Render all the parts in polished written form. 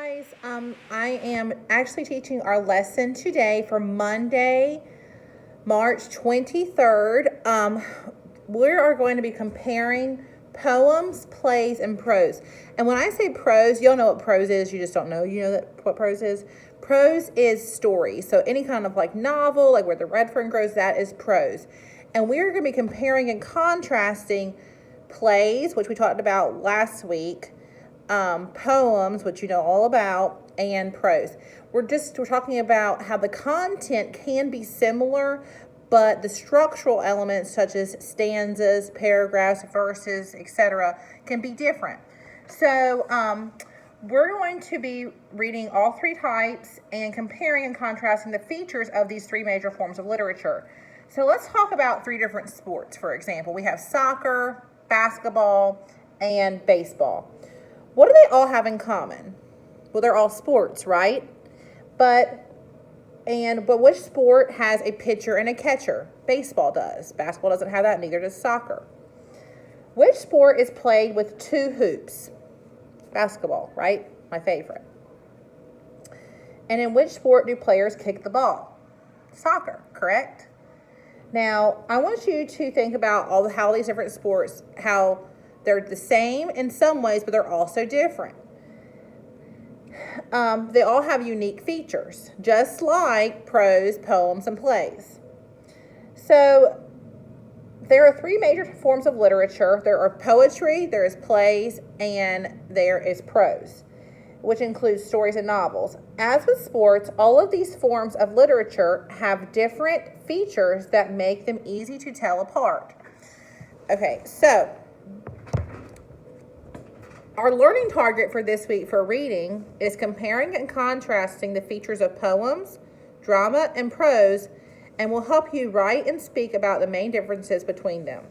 guys. I am actually teaching our lesson today for Monday, March 23rd. We are going to be comparing poems, plays, and prose. And when I say prose, you'll know what prose is. You just don't know. You know what prose is? Prose is story. So any kind of like novel, like Where the Red Fern Grows, that is prose. And we're going to be comparing and contrasting plays, which we talked about last week, poems, which you know all about, and prose. We're talking about how the content can be similar, but the structural elements such as stanzas, paragraphs, verses, etc. can be different. So we're going to be reading all three types and comparing and contrasting the features of these three major forms of literature. So let's talk about three different sports, for example. We have soccer, basketball, and baseball. What do they all have in common? Well, they're all sports, right? But which sport has a pitcher and a catcher? Baseball does. Basketball doesn't have that, neither does soccer. Which sport is played with two hoops? Basketball, right? My favorite. And in which sport do players kick the ball? Soccer, correct? Now, I want you to think about how these different sports, how they're the same in some ways, but they're also different. They all have unique features, just like prose, poems, and plays. So there are three major forms of literature. There are poetry, there is plays, and there is prose, which includes stories and novels. As with sports, all of these forms of literature have different features that make them easy to tell apart. Okay, so our learning target for this week for reading is comparing and contrasting the features of poems, drama, and prose, and will help you write and speak about the main differences between them.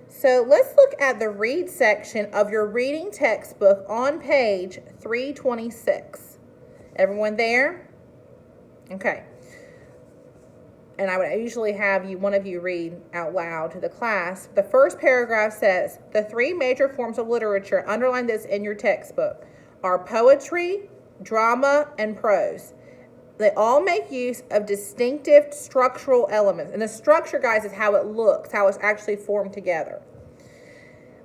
So let's look at the read section of your reading textbook on page 326. Everyone there? Okay. And I would usually have one of you read out loud to the class. The first paragraph says, the three major forms of literature, underline this in your textbook, are poetry, drama, and prose. They all make use of distinctive structural elements. And the structure, guys, is how it looks, how it's actually formed together,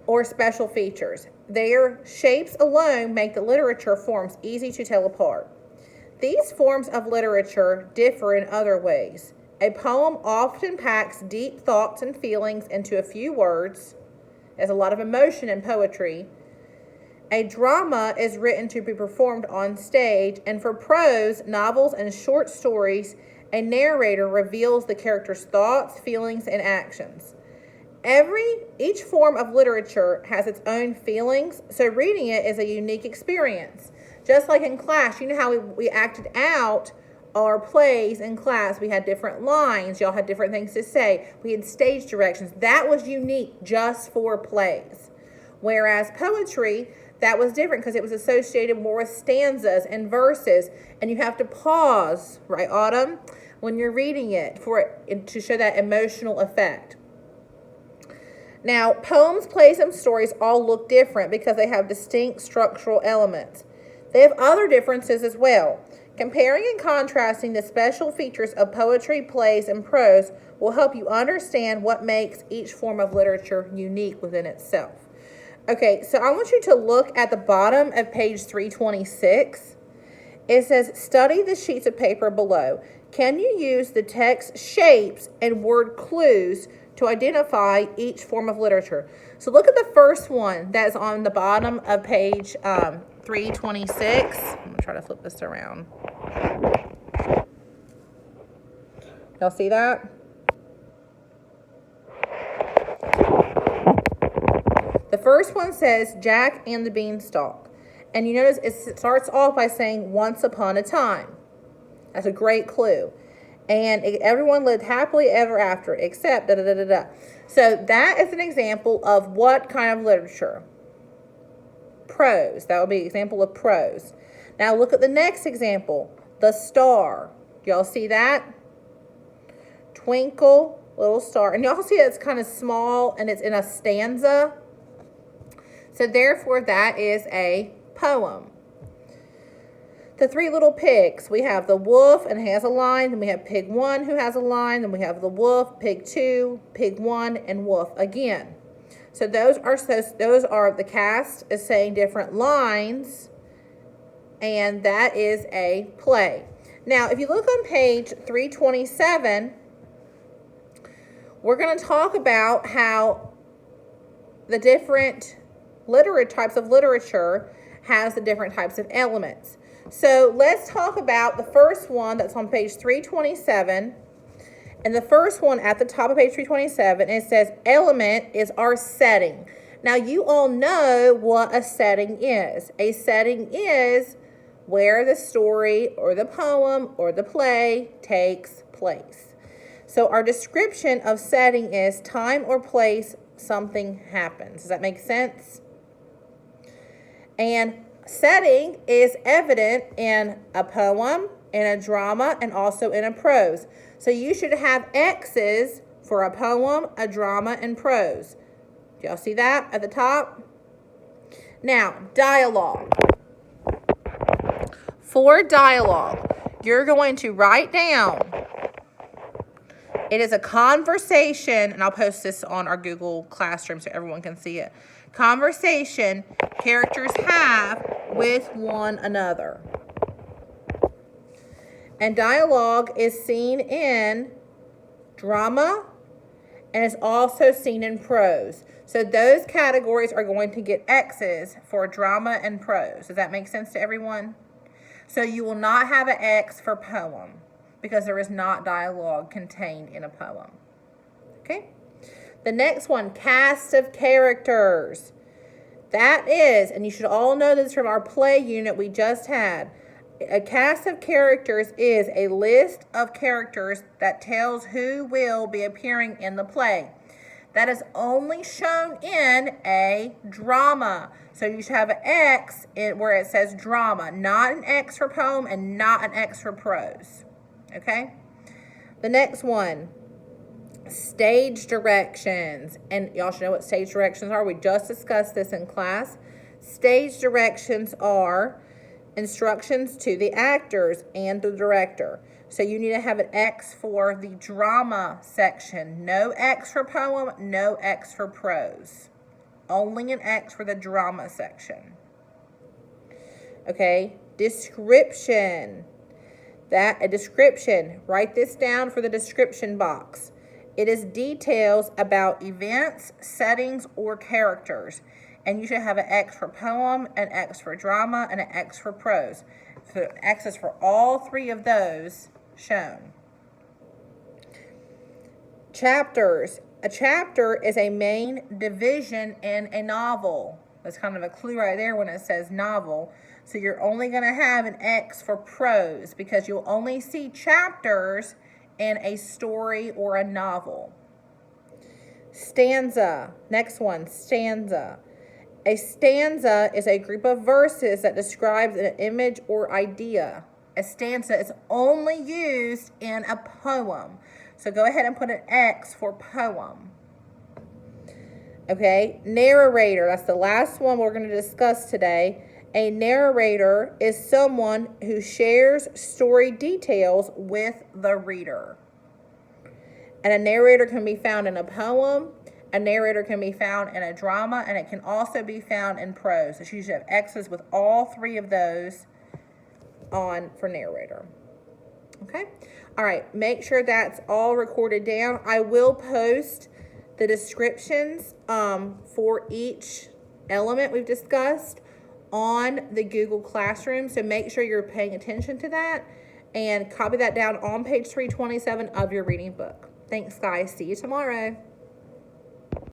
or special features. Their shapes alone make the literature forms easy to tell apart. These forms of literature differ in other ways. A poem often packs deep thoughts and feelings into a few words. There's a lot of emotion in poetry. A drama is written to be performed on stage, and for prose, novels, and short stories, a narrator reveals the character's thoughts, feelings, and actions. Each form of literature has its own feelings, so reading it is a unique experience. Just like in class, you know how we acted out our plays in class. We had different lines. Y'all had different things to say. We had stage directions. That was unique just for plays. Whereas poetry, that was different because it was associated more with stanzas and verses. And you have to pause, right, Autumn, when you're reading it to show that emotional effect. Now, poems, plays, and stories all look different because they have distinct structural elements. They have other differences as well. Comparing and contrasting the special features of poetry, plays, and prose will help you understand what makes each form of literature unique within itself. Okay, so I want you to look at the bottom of page 326. It says, study the sheets of paper below. Can you use the text shapes and word clues to identify each form of literature? So look at the first one that's on the bottom of page 326. I'm going to try to flip this around. Y'all see that? The first one says Jack and the Beanstalk. And you notice it starts off by saying once upon a time. That's a great clue. And everyone lived happily ever after, except da-da-da-da-da. So that is an example of what kind of literature? Prose. That would be an example of prose. Now look at the next example. The star. Y'all see that? Twinkle, little star. And y'all see it's kind of small and it's in a stanza. So therefore that is a poem. the three little pigs. We have the wolf and he has a line. Then we have pig 1 who has a line. Then we have the wolf, pig 2, pig 1, and wolf again. So those are the cast is saying different lines, and that is a play. Now, if you look on page 327, we're going to talk about how the different types of literature has the different types of elements. So let's talk about the first one that's on page 327. And the first one at the top of page 327, it says element is our setting. Now, you all know what a setting is. A setting is where the story or the poem or the play takes place. So our description of setting is time or place something happens. Does that make sense? And setting is evident in a poem, in a drama, and also in a prose. So you should have X's for a poem, a drama, and prose. Do y'all see that at the top? Now, dialogue. For dialogue, you're going to write down, it is a conversation, and I'll post this on our Google Classroom so everyone can see it. Conversation characters have with one another. And dialogue is seen in drama and is also seen in prose. So those categories are going to get X's for drama and prose. Does that make sense to everyone? So you will not have an X for poem because there is not dialogue contained in a poem. Okay? The next one, cast of characters. That is, and you should all know this from our play unit we just had, a cast of characters is a list of characters that tells who will be appearing in the play. That is only shown in a drama. So you should have an X where it says drama, not an X for poem and not an X for prose. Okay? The next one, stage directions. And y'all should know what stage directions are. We just discussed this in class. Stage directions are instructions to the actors and the director. So you need to have an X for the drama section. No X for poem, no X for prose. Only an X for the drama section. Okay, description. A description, write this down for the description box. It is details about events, settings, or characters. And you should have an X for poem, an X for drama, and an X for prose. So X is for all three of those shown. Chapters. A chapter is a main division in a novel. That's kind of a clue right there when it says novel. So you're only going to have an X for prose because you'll only see chapters in a story or a novel. Stanza. Next one, stanza. A stanza is a group of verses that describes an image or idea. A stanza is only used in a poem. So go ahead and put an X for poem. Okay, narrator. That's the last one we're going to discuss today. A narrator is someone who shares story details with the reader. And a narrator can be found in a poem. A narrator can be found in a drama, and it can also be found in prose. So you should have X's with all three of those on for narrator. Okay? All right, make sure that's all recorded down. I will post the descriptions for each element we've discussed on the Google Classroom, so make sure you're paying attention to that and copy that down on page 327 of your reading book. Thanks, guys. See you tomorrow.